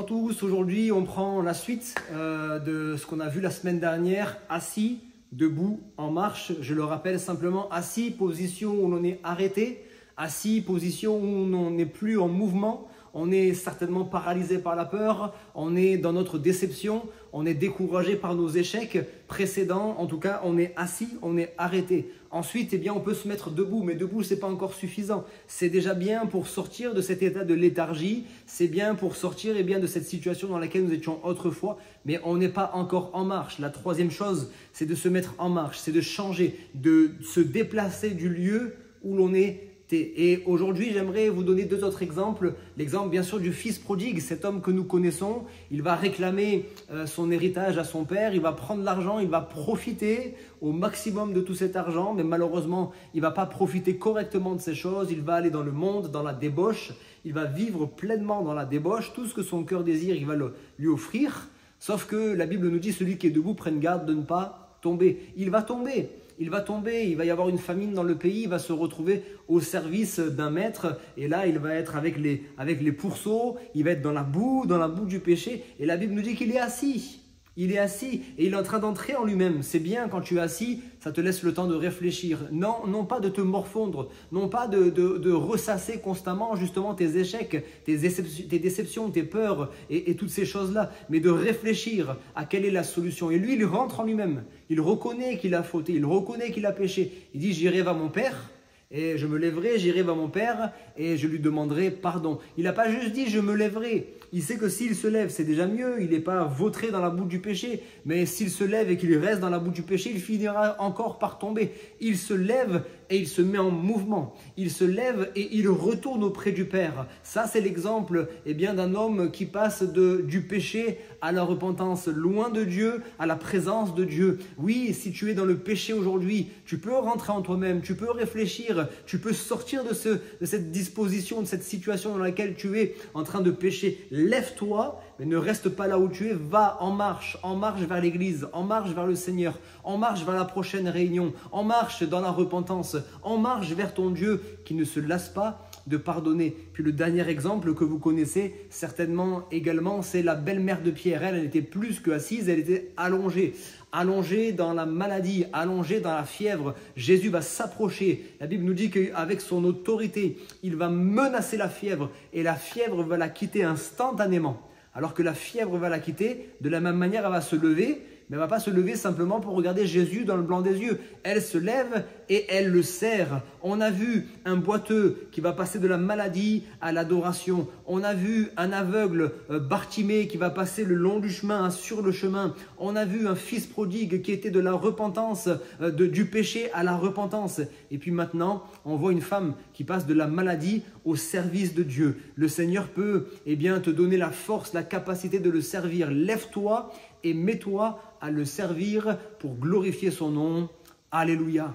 tous, aujourd'hui on prend la suite de ce qu'on a vu la semaine dernière, assis, debout, en marche. Je le rappelle simplement, assis, position où l'on est arrêté, assis, position où on n'est plus en mouvement, on est certainement paralysé par la peur, on est dans notre déception, on est découragé par nos échecs précédents, en tout cas on est assis, on est arrêté. Ensuite, eh bien, on peut se mettre debout, mais debout, ce n'est pas encore suffisant. C'est déjà bien pour sortir de cet état de léthargie, c'est bien pour sortir eh bien, de cette situation dans laquelle nous étions autrefois, mais on n'est pas encore en marche. La troisième chose, c'est de se mettre en marche, c'est de changer, de se déplacer du lieu où l'on est. Et aujourd'hui, j'aimerais vous donner deux autres exemples. L'exemple, bien sûr, du fils prodigue, cet homme que nous connaissons. Il va réclamer son héritage à son père, il va prendre l'argent, il va profiter au maximum de tout cet argent, mais malheureusement, il ne va pas profiter correctement de ces choses. Il va aller dans le monde, dans la débauche. Il va vivre pleinement dans la débauche. Tout ce que son cœur désire, il va lui offrir. Sauf que la Bible nous dit, celui qui est debout, prenne garde de ne pas tomber. Il va tomber. Il va tomber, il va y avoir une famine dans le pays, il va se retrouver au service d'un maître et là il va être avec les pourceaux, il va être dans la boue du péché et la Bible nous dit qu'il est assis. Il est assis et il est en train d'entrer en lui-même. C'est bien quand tu es assis, ça te laisse le temps de réfléchir. Non pas de te morfondre, non pas de ressasser constamment justement tes échecs, tes déceptions, tes peurs et toutes ces choses-là, mais de réfléchir à quelle est la solution. Et lui, il rentre en lui-même. Il reconnaît qu'il a fauté, il reconnaît qu'il a péché. Il dit « J'irai vers mon Père ». Et je me lèverai, j'irai vers mon Père et je lui demanderai pardon. Il n'a pas juste dit je me lèverai. Il sait que s'il se lève, c'est déjà mieux. Il n'est pas vautré dans la boue du péché. Mais s'il se lève et qu'il reste dans la boue du péché, il finira encore par tomber. Il se lève et il se met en mouvement. Il se lève et il retourne auprès du Père. Ça, c'est l'exemple d'un homme qui passe du péché à la repentance, loin de Dieu, à la présence de Dieu. Oui, si tu es dans le péché aujourd'hui, tu peux rentrer en toi-même, tu peux réfléchir, tu peux sortir de cette disposition, de cette situation dans laquelle tu es en train de pécher. Lève-toi, mais ne reste pas là où tu es, va en marche vers l'église, en marche vers le Seigneur, en marche vers la prochaine réunion, en marche dans la repentance, en marche vers ton Dieu qui ne se lasse pas de pardonner. Puis le dernier exemple que vous connaissez certainement également, c'est la belle-mère de Pierre. Elle était plus que assise, elle était allongée. Allongée dans la maladie, allongée dans la fièvre. Jésus va s'approcher. La Bible nous dit qu'avec son autorité, il va menacer la fièvre et la fièvre va la quitter instantanément. Alors que la fièvre va la quitter, de la même manière, elle va se lever, mais elle ne va pas se lever simplement pour regarder Jésus dans le blanc des yeux. Elle se lève et elle le serre. On a vu un boiteux qui va passer de la maladie à l'adoration. On a vu un aveugle, Bartimée, qui va passer le long du chemin, sur le chemin. On a vu un fils prodigue qui était de la repentance, du péché à la repentance. Et puis maintenant, on voit une femme qui passe de la maladie au service de Dieu. Le Seigneur peut te donner la force, la capacité de le servir. Lève-toi et mets-toi à le servir pour glorifier son nom. Alléluia.